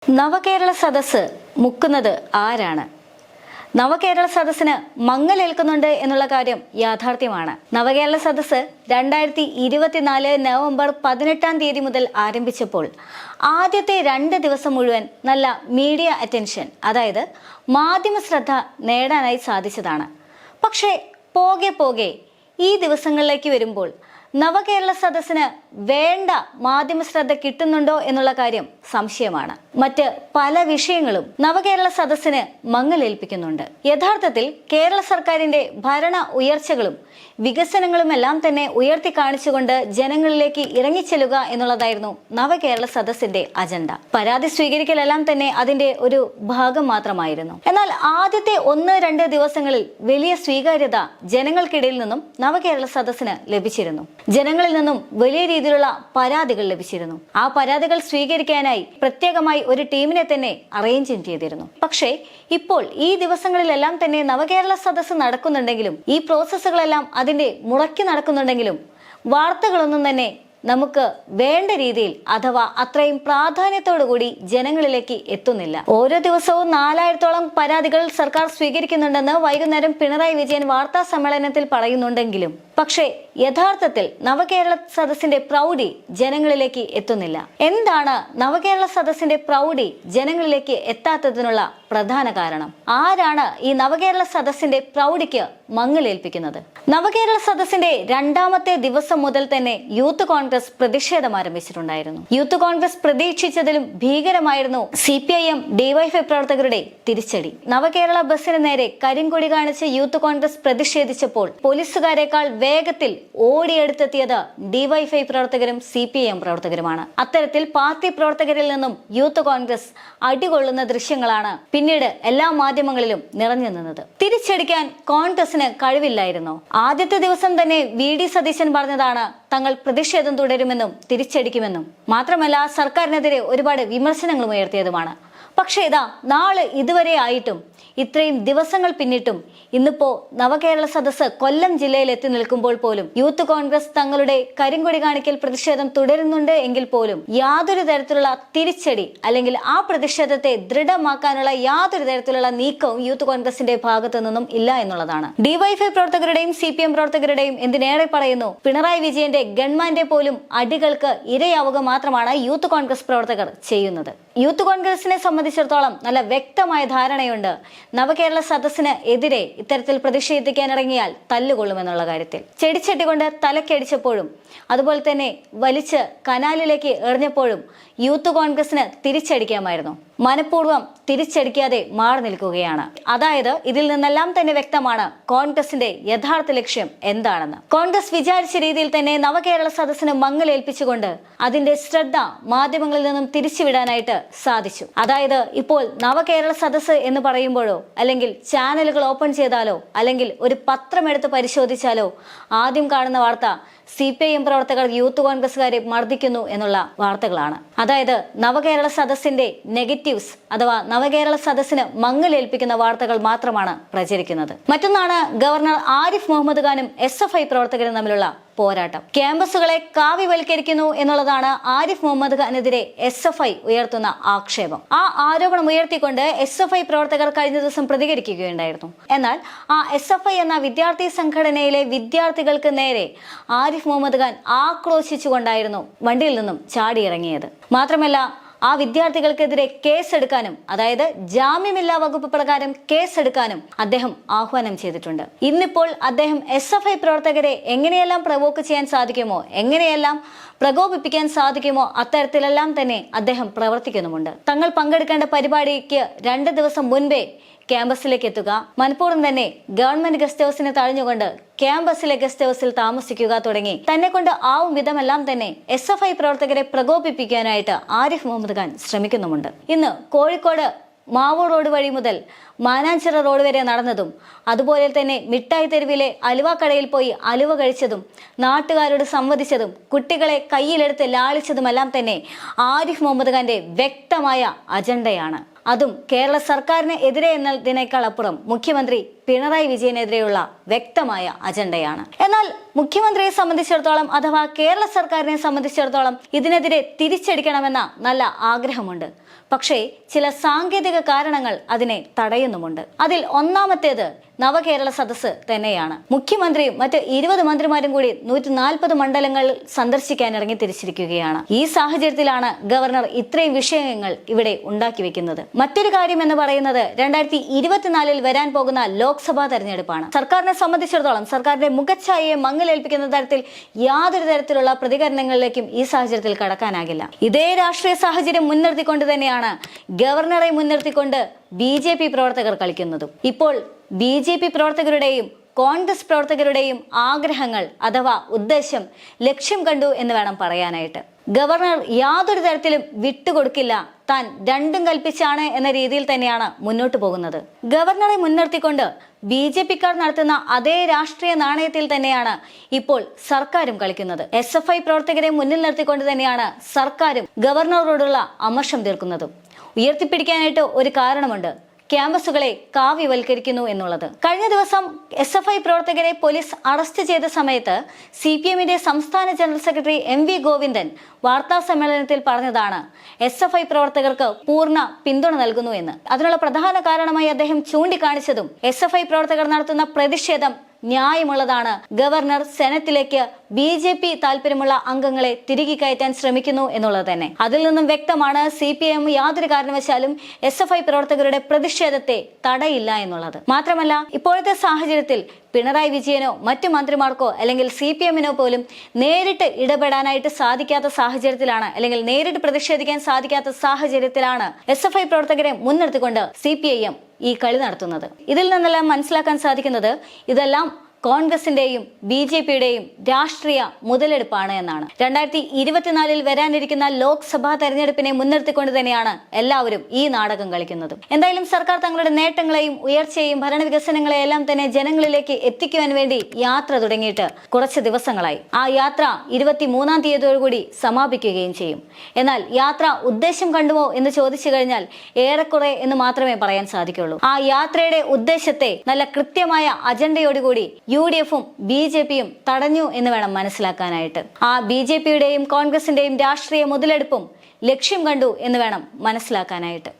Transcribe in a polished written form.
നവകേരള സദസ്സ് മുക്കുന്നത് ആരാണ്? നവകേരള സദസ്സിന് മങ്ങലേൽക്കുന്നുണ്ട് എന്നുള്ള കാര്യം യാഥാർത്ഥ്യമാണ്. നവകേരള സദസ്സ് 2024 നവംബർ 18 മുതൽ ആരംഭിച്ചപ്പോൾ ആദ്യത്തെ 2 ദിവസം മുഴുവൻ നല്ല മീഡിയ അറ്റൻഷൻ, അതായത് മാധ്യമ ശ്രദ്ധ നേടാനായി സാധിച്ചതാണ്. പക്ഷേ പോകെ പോകെ ഈ ദിവസങ്ങളിലേക്ക് വരുമ്പോൾ നവകേരള സദസ്സിന് വേണ്ട മാധ്യമ ശ്രദ്ധ കിട്ടുന്നുണ്ടോ എന്നുള്ള കാര്യം സംശയമാണ്. മറ്റ് പല വിഷയങ്ങളും നവകേരള സദസ്സിന് മങ്ങലേൽപ്പിക്കുന്നുണ്ട്. യഥാർത്ഥത്തിൽ കേരള സർക്കാരിന്റെ ഭരണ ഉയർച്ചകളും വികസനങ്ങളുമെല്ലാം തന്നെ ഉയർത്തി കാണിച്ചുകൊണ്ട് ജനങ്ങളിലേക്ക് ഇറങ്ങിച്ചെല്ലുക എന്നുള്ളതായിരുന്നു നവകേരള സദസ്സിന്റെ അജണ്ട. പരാതി സ്വീകരിക്കലെല്ലാം തന്നെ അതിന്റെ ഒരു ഭാഗം മാത്രമായിരുന്നു. എന്നാൽ ആദ്യത്തെ 1-2 ദിവസങ്ങളിൽ വലിയ സ്വീകാര്യത ജനങ്ങൾക്കിടയിൽ നിന്നും നവകേരള സദസ്സിന് ലഭിച്ചിരുന്നു. ജനങ്ങളിൽ നിന്നും വലിയ രീതിയിലുള്ള പരാതികൾ ലഭിച്ചിരുന്നു. ആ പരാതികൾ സ്വീകരിക്കാനായി പ്രത്യേകമായി ഒരു ടീമിനെ തന്നെ അറേഞ്ച് ചെയ്തിരുന്നു. പക്ഷേ ഇപ്പോൾ ഈ ദിവസങ്ങളിലെല്ലാം തന്നെ നവകേരള സദസ്സ് നടക്കുന്നുണ്ടെങ്കിലും ഈ പ്രോസസ്സുകളെല്ലാം അതിന്റെ മുറയ്ക്ക് നടക്കുന്നുണ്ടെങ്കിലും വാർത്തകളൊന്നും തന്നെ നമുക്ക് വേണ്ട രീതിയിൽ അഥവാ അത്രയും പ്രാധാന്യത്തോടു കൂടി ജനങ്ങളിലേക്ക് എത്തുന്നില്ല. ഓരോ ദിവസവും 4000-ഓളം പരാതികൾ സർക്കാർ സ്വീകരിക്കുന്നുണ്ടെന്ന് വൈകുന്നേരം പിണറായി വിജയൻ വാർത്താ സമ്മേളനത്തിൽ പറയുന്നുണ്ടെങ്കിലും പക്ഷേ യഥാർത്ഥത്തിൽ നവകേരള സദസ്സിന്റെ പ്രൗഢി ജനങ്ങളിലേക്ക് എത്തുന്നില്ല. എന്താണ് നവകേരള സദസ്സിന്റെ പ്രൗഢി ജനങ്ങളിലേക്ക് എത്താത്തതിനുള്ള പ്രധാന കാരണം? ആരാണ് ഈ നവകേരള സദസ്സിന്റെ പ്രൗഢിക്ക് മങ്ങലേൽപ്പിക്കുന്നത്? നവകേരള സദസ്സിന്റെ 2ാമത്തെ ദിവസം മുതൽ തന്നെ യൂത്ത് കോൺഗ്രസ് പ്രതിഷേധം ആരംഭിച്ചിട്ടുണ്ടായിരുന്നു. യൂത്ത് കോൺഗ്രസ് പ്രതീക്ഷിച്ചതിലും ഭീകരമായിരുന്നു CPIM DYFI പ്രവർത്തകരുടെ തിരിച്ചടി. നവകേരള ബസ്സിന് നേരെ കരിങ്കൊടി കാണിച്ച് യൂത്ത് കോൺഗ്രസ് പ്രതിഷേധിച്ചപ്പോൾ പോലീസുകാരെക്കാൾ വേഗത്തിൽ ഓടിയെടുത്തെത്തിയത് DYFI പ്രവർത്തകരും CPIM പ്രവർത്തകരുമാണ്. അത്തരത്തിൽ പാർട്ടി പ്രവർത്തകരിൽ നിന്നും യൂത്ത് കോൺഗ്രസ് അടികൊള്ളുന്ന ദൃശ്യങ്ങളാണ് പിന്നീട് എല്ലാ മാധ്യമങ്ങളിലും നിറഞ്ഞു നിന്നത്. തിരിച്ചടിക്കാൻ കോൺഗ്രസിന് കഴിവില്ലായിരുന്നോ? ആദ്യത്തെ ദിവസം തന്നെ VD സതീശൻ പറഞ്ഞതാണ് തങ്ങൾ പ്രതിഷേധം തുടരുമെന്നും തിരിച്ചടിക്കുമെന്നും. മാത്രമല്ല സർക്കാരിനെതിരെ ഒരുപാട് വിമർശനങ്ങളും ഉയർത്തിയതുമാണ്. പക്ഷേ ഇതാ നാളെ ഇതുവരെ ആയിട്ടും ഇത്രയും ദിവസങ്ങൾ പിന്നിട്ടും ഇന്നിപ്പോ നവകേരള സദസ്സ് കൊല്ലം ജില്ലയിൽ എത്തി നിൽക്കുമ്പോൾ പോലും യൂത്ത് കോൺഗ്രസ് തങ്ങളുടെ കരിങ്കൊടി കാണിക്കൽ പ്രതിഷേധം തുടരുന്നുണ്ട് എങ്കിൽ പോലും യാതൊരു തരത്തിലുള്ള തിരിച്ചടി അല്ലെങ്കിൽ ആ പ്രതിഷേധത്തെ ദൃഢമാക്കാനുള്ള യാതൊരു തരത്തിലുള്ള നീക്കവും യൂത്ത് കോൺഗ്രസിന്റെ ഭാഗത്തു നിന്നും ഇല്ല എന്നുള്ളതാണ്. DYFI പ്രവർത്തകരുടെയും CPM പ്രവർത്തകരുടെയും എന്തിനേറെ പറയുന്നു പിണറായി വിജയന്റെ ഗൺമാന്റെ പോലും അടികൾക്ക് ഇരയാവുക മാത്രമാണ് യൂത്ത് കോൺഗ്രസ് പ്രവർത്തകർ ചെയ്യുന്നത്. യൂത്ത് കോൺഗ്രസിനെ സംബന്ധിച്ചിടത്തോളം നല്ല വ്യക്തമായ ധാരണയുണ്ട്. നവകേരള സദസ്സിന് എതിരെ ഇത്തരത്തിൽ പ്രതിഷേധിക്കാനിറങ്ങിയാൽ തല്ലുകൊള്ളുമെന്നുള്ള കാര്യത്തിൽ. ചെടിച്ചട്ടി കൊണ്ട് തലക്കടിച്ചപ്പോഴും അതുപോലെ തന്നെ വലിച്ച് കനാലിലേക്ക് എറിഞ്ഞപ്പോഴും യൂത്ത് കോൺഗ്രസിന് തിരിച്ചടിക്കാമായിരുന്നു. മനഃപൂർവ്വം തിരിച്ചടിക്കാതെ മാറി നിൽക്കുകയാണ്. അതായത് ഇതിൽ നിന്നെല്ലാം തന്നെ വ്യക്തമാണ് കോൺഗ്രസിന്റെ യഥാർത്ഥ ലക്ഷ്യം എന്താണെന്ന്. കോൺഗ്രസ് വിചാരിച്ച രീതിയിൽ തന്നെ നവകേരള സദസ്സിന് മങ്ങലേൽപ്പിച്ചുകൊണ്ട് അതിന്റെ ശ്രദ്ധ മാധ്യമങ്ങളിൽ നിന്നും തിരിച്ചുവിടാനായിട്ട് സാധിച്ചു. അതായത് ഇപ്പോൾ നവകേരള സദസ്സ് എന്ന് പറയുമ്പോഴോ അല്ലെങ്കിൽ ചാനലുകൾ ഓപ്പൺ ചെയ്താലോ അല്ലെങ്കിൽ ഒരു പത്രം എടുത്ത് പരിശോധിച്ചാലോ ആദ്യം കാണുന്ന വാർത്ത CPIM പ്രവർത്തകർ യൂത്ത് കോൺഗ്രസുകാരെ മർദ്ദിക്കുന്നു എന്നുള്ള വാർത്തകളാണ്. അതായത് നവകേരള സദസ്സിന്റെ നെഗറ്റീവ്സ് അഥവാ നവകേരള സദസ്സിന് മങ്ങലേൽപ്പിക്കുന്ന വാർത്തകൾ മാത്രമാണ് പ്രചരിക്കുന്നത്. മറ്റൊന്നാണ് ഗവർണർ ആരിഫ് മുഹമ്മദ് ഖാനും SFI പ്രവർത്തകരും തമ്മിലുള്ള പോരാട്ടം. ക്യാമ്പസുകളെ കാവ്യവൽക്കരിക്കുന്നു എന്നുള്ളതാണ് ആരിഫ് മുഹമ്മദ് ഖാനെതിരെ SFI ഉയർത്തുന്ന ആക്ഷേപം. ആ ആരോപണം ഉയർത്തിക്കൊണ്ട് SFI പ്രവർത്തകർ കഴിഞ്ഞ ദിവസം പ്രതികരിക്കുകയുണ്ടായിരുന്നു. എന്നാൽ ആ SFI എന്ന വിദ്യാർത്ഥി സംഘടനയിലെ വിദ്യാർത്ഥികൾക്ക് നേരെ ആരിഫ് മുഹമ്മദ് ഖാൻ ആക്രോശിച്ചുകൊണ്ടായിരുന്നു വണ്ടിയിൽ നിന്നും ചാടിയിറങ്ങിയത്. മാത്രമല്ല ആ വിദ്യാർത്ഥികൾക്കെതിരെ കേസെടുക്കാനും അതായത് ജാമ്യമില്ലാ വകുപ്പ് പ്രകാരം കേസെടുക്കാനും അദ്ദേഹം ആഹ്വാനം ചെയ്തിട്ടുണ്ട്. ഇന്നിപ്പോൾ അദ്ദേഹം SFI പ്രവർത്തകരെ എങ്ങനെയെല്ലാം പ്രവോക്ക് ചെയ്യാൻ സാധിക്കുമോ, എങ്ങനെയെല്ലാം പ്രകോപിപ്പിക്കാൻ സാധിക്കുമോ അത്തരത്തിലെല്ലാം തന്നെ അദ്ദേഹം പ്രവർത്തിക്കുന്നുമുണ്ട്. തങ്ങൾ പങ്കെടുക്കേണ്ട പരിപാടിക്ക് 2 ദിവസം മുൻപേ ക്യാമ്പസിലേക്ക് എത്തുക, മനഃപൂർവ്വം തന്നെ ഗവൺമെന്റ് ഗസ്റ്റ് ഹൗസിനെ തഴഞ്ഞുകൊണ്ട് ക്യാമ്പസിലെ ഗസ്റ്റ് ഹൗസിൽ താമസിക്കുക തുടങ്ങി തന്നെ കൊണ്ട് ആവും വിധമെല്ലാം തന്നെ SFI പ്രവർത്തകരെ പ്രകോപിപ്പിക്കാനായിട്ട് ആരിഫ് മുഹമ്മദ് ഖാൻ ശ്രമിക്കുന്നുമുണ്ട്. ഇന്ന് കോഴിക്കോട് മാവൂർ റോഡ് വഴി മുതൽ മാനാഞ്ചിറ റോഡ് വരെ നടന്നതും അതുപോലെ തന്നെ മിഠായി തെരുവിലെ അലുവക്കടയിൽ പോയി അലുവ കഴിച്ചതും നാട്ടുകാരോട് സംവദിച്ചതും കുട്ടികളെ കയ്യിലെടുത്ത് ലാളിച്ചതുമെല്ലാം തന്നെ ആരിഫ് മുഹമ്മദ് ഖാന്റെ വ്യക്തമായ അജണ്ടയാണ്. അതും കേരള സർക്കാരിന് എതിരെ എന്നതിനേക്കാൾ അപ്പുറം മുഖ്യമന്ത്രി പിണറായി വിജയനെതിരെയുള്ള വ്യക്തമായ അജണ്ടയാണ്. എന്നാൽ മുഖ്യമന്ത്രിയെ സംബന്ധിച്ചിടത്തോളം അഥവാ കേരള സർക്കാരിനെ സംബന്ധിച്ചിടത്തോളം ഇതിനെതിരെ തിരിച്ചടിക്കണമെന്ന നല്ല ആഗ്രഹമുണ്ട്. പക്ഷേ ചില സാങ്കേതിക കാരണങ്ങൾ അതിനെ തടയുന്നുമുണ്ട്. അതിൽ ഒന്നാമത്തേത് നവകേരള സദസ്സ് തന്നെയാണ്. മുഖ്യമന്ത്രിയും മറ്റ് 20 മന്ത്രിമാരും കൂടി 140 മണ്ഡലങ്ങൾ സന്ദർശിക്കാൻ ഇറങ്ങി തിരിച്ചിരിക്കുകയാണ്. ഈ സാഹചര്യത്തിലാണ് ഗവർണർ ഇത്രയും വിഷയങ്ങൾ ഇവിടെ ഉണ്ടാക്കി വെക്കുന്നത്. മറ്റൊരു കാര്യം എന്ന് പറയുന്നത് 2024 വരാൻ പോകുന്ന ലോക്സഭാ തെരഞ്ഞെടുപ്പാണ്. സർക്കാരിനെ സംബന്ധിച്ചിടത്തോളം സർക്കാരിന്റെ മുഖച്ഛായയെ മങ്ങലേൽപ്പിക്കുന്ന തരത്തിൽ യാതൊരു തരത്തിലുള്ള പ്രതികരണങ്ങളിലേക്കും ഈ സാഹചര്യത്തിൽ കടക്കാനാകില്ല. ഇതേ രാഷ്ട്രീയ സാഹചര്യം മുൻനിർത്തിക്കൊണ്ട് തന്നെയാണ് ഗവർണറെ മുൻനിർത്തിക്കൊണ്ട് BJP പ്രവർത്തകർ കളിക്കുന്നതും. ഇപ്പോൾ BJP പ്രവർത്തകരുടെയും കോൺഗ്രസ് പ്രവർത്തകരുടെയും ആഗ്രഹങ്ങൾ അഥവാ ഉദ്ദേശം ലക്ഷ്യം കണ്ടു എന്ന് വേണം പറയാനായിട്ട്. ഗവർണർ യാതൊരു തരത്തിലും വിട്ടുകൊടുക്കില്ല, താൻ രണ്ടും കൽപ്പിച്ചാണ് എന്ന രീതിയിൽ തന്നെയാണ് മുന്നോട്ട് പോകുന്നത്. ഗവർണറെ മുൻനിർത്തിക്കൊണ്ട് BJPക്കാർ നടത്തുന്ന അതേ രാഷ്ട്രീയ നാണയത്തിൽ തന്നെയാണ് ഇപ്പോൾ സർക്കാരും കളിക്കുന്നത്. SFI പ്രവർത്തകരെ മുന്നിൽ നിർത്തിക്കൊണ്ട് തന്നെയാണ് സർക്കാരും ഗവർണറോടുള്ള അമർഷം തീർക്കുന്നതും. ഉയർത്തിപ്പിടിക്കാനായിട്ട് ഒരു കാരണമുണ്ട്, ക്യാമ്പസുകളെ കാവ്യവൽക്കരിക്കുന്നു എന്നുള്ളത്. കഴിഞ്ഞ ദിവസം SFI പ്രവർത്തകരെ പോലീസ് അറസ്റ്റ് ചെയ്ത സമയത്ത് CPMന്റെ സംസ്ഥാന ജനറൽ സെക്രട്ടറി MV ഗോവിന്ദൻ വാർത്താ സമ്മേളനത്തിൽ പറഞ്ഞതാണ് SFI പ്രവർത്തകർക്ക് പൂർണ്ണ പിന്തുണ നൽകുന്നു എന്ന്. അതിനുള്ള പ്രധാന കാരണമായി അദ്ദേഹം ചൂണ്ടിക്കാണിച്ചതും SFI പ്രവർത്തകർ നടത്തുന്ന പ്രതിഷേധം ന്യായമുള്ളതാണ്, ഗവർണർ സെനറ്റിലേക്ക് BJP താല്പര്യമുള്ള അംഗങ്ങളെ തിരികെ കയറ്റാൻ ശ്രമിക്കുന്നു എന്നുള്ളത് തന്നെ. അതിൽ നിന്നും വ്യക്തമാണ് CPM യാതൊരു കാരണവശാലും SFI പ്രവർത്തകരുടെ പ്രതിഷേധത്തെ തടയില്ല എന്നുള്ളത്. മാത്രമല്ല ഇപ്പോഴത്തെ സാഹചര്യത്തിൽ പിണറായി വിജയനോ മറ്റു മന്ത്രിമാർക്കോ അല്ലെങ്കിൽ CPMനോ പോലും നേരിട്ട് ഇടപെടാനായിട്ട് സാധിക്കാത്ത സാഹചര്യത്തിലാണ്, അല്ലെങ്കിൽ നേരിട്ട് പ്രതിഷേധിക്കാൻ സാധിക്കാത്ത സാഹചര്യത്തിലാണ് SFI പ്രവർത്തകരെ മുൻനിർത്തിക്കൊണ്ട് CPIM ഈ കളി നടത്തുന്നത്. ഇതിൽ നിന്നെല്ലാം മനസ്സിലാക്കാൻ സാധിക്കുന്നത് ഇതെല്ലാം കോൺഗ്രസിന്റെയും BJPയുടെയും രാഷ്ട്രീയ മുതലെടുപ്പാണ് എന്നാണ്. 2024 വരാനിരിക്കുന്ന ലോക്സഭാ തെരഞ്ഞെടുപ്പിനെ മുൻനിർത്തിക്കൊണ്ട് തന്നെയാണ് എല്ലാവരും ഈ നാടകം കളിക്കുന്നത്. എന്തായാലും സർക്കാർ തങ്ങളുടെ നേട്ടങ്ങളെയും ഉയർച്ചയെയും ഭരണവികസനങ്ങളെയും എല്ലാം തന്നെ ജനങ്ങളിലേക്ക് എത്തിക്കുവാൻ വേണ്ടി യാത്ര തുടങ്ങിയിട്ട് കുറച്ച് ദിവസങ്ങളായി. ആ യാത്ര 23-ാം തീയതിയോടുകൂടി സമാപിക്കുകയും ചെയ്യും. എന്നാൽ യാത്ര ഉദ്ദേശം കണ്ടുവോ എന്ന് ചോദിച്ചു കഴിഞ്ഞാൽ ഏറെക്കുറെ എന്ന് മാത്രമേ പറയാൻ സാധിക്കുള്ളൂ. ആ യാത്രയുടെ ഉദ്ദേശത്തെ നല്ല കൃത്യമായ അജണ്ടയോടുകൂടി UDFും BJPയും തടഞ്ഞു എന്ന് വേണം മനസ്സിലാക്കാനായിട്ട്. ആ BJPയുടെയും കോൺഗ്രസിന്റെയും രാഷ്ട്രീയ മുതലെടുപ്പും ലക്ഷ്യം കണ്ടു എന്ന് വേണം മനസ്സിലാക്കാനായിട്ട്.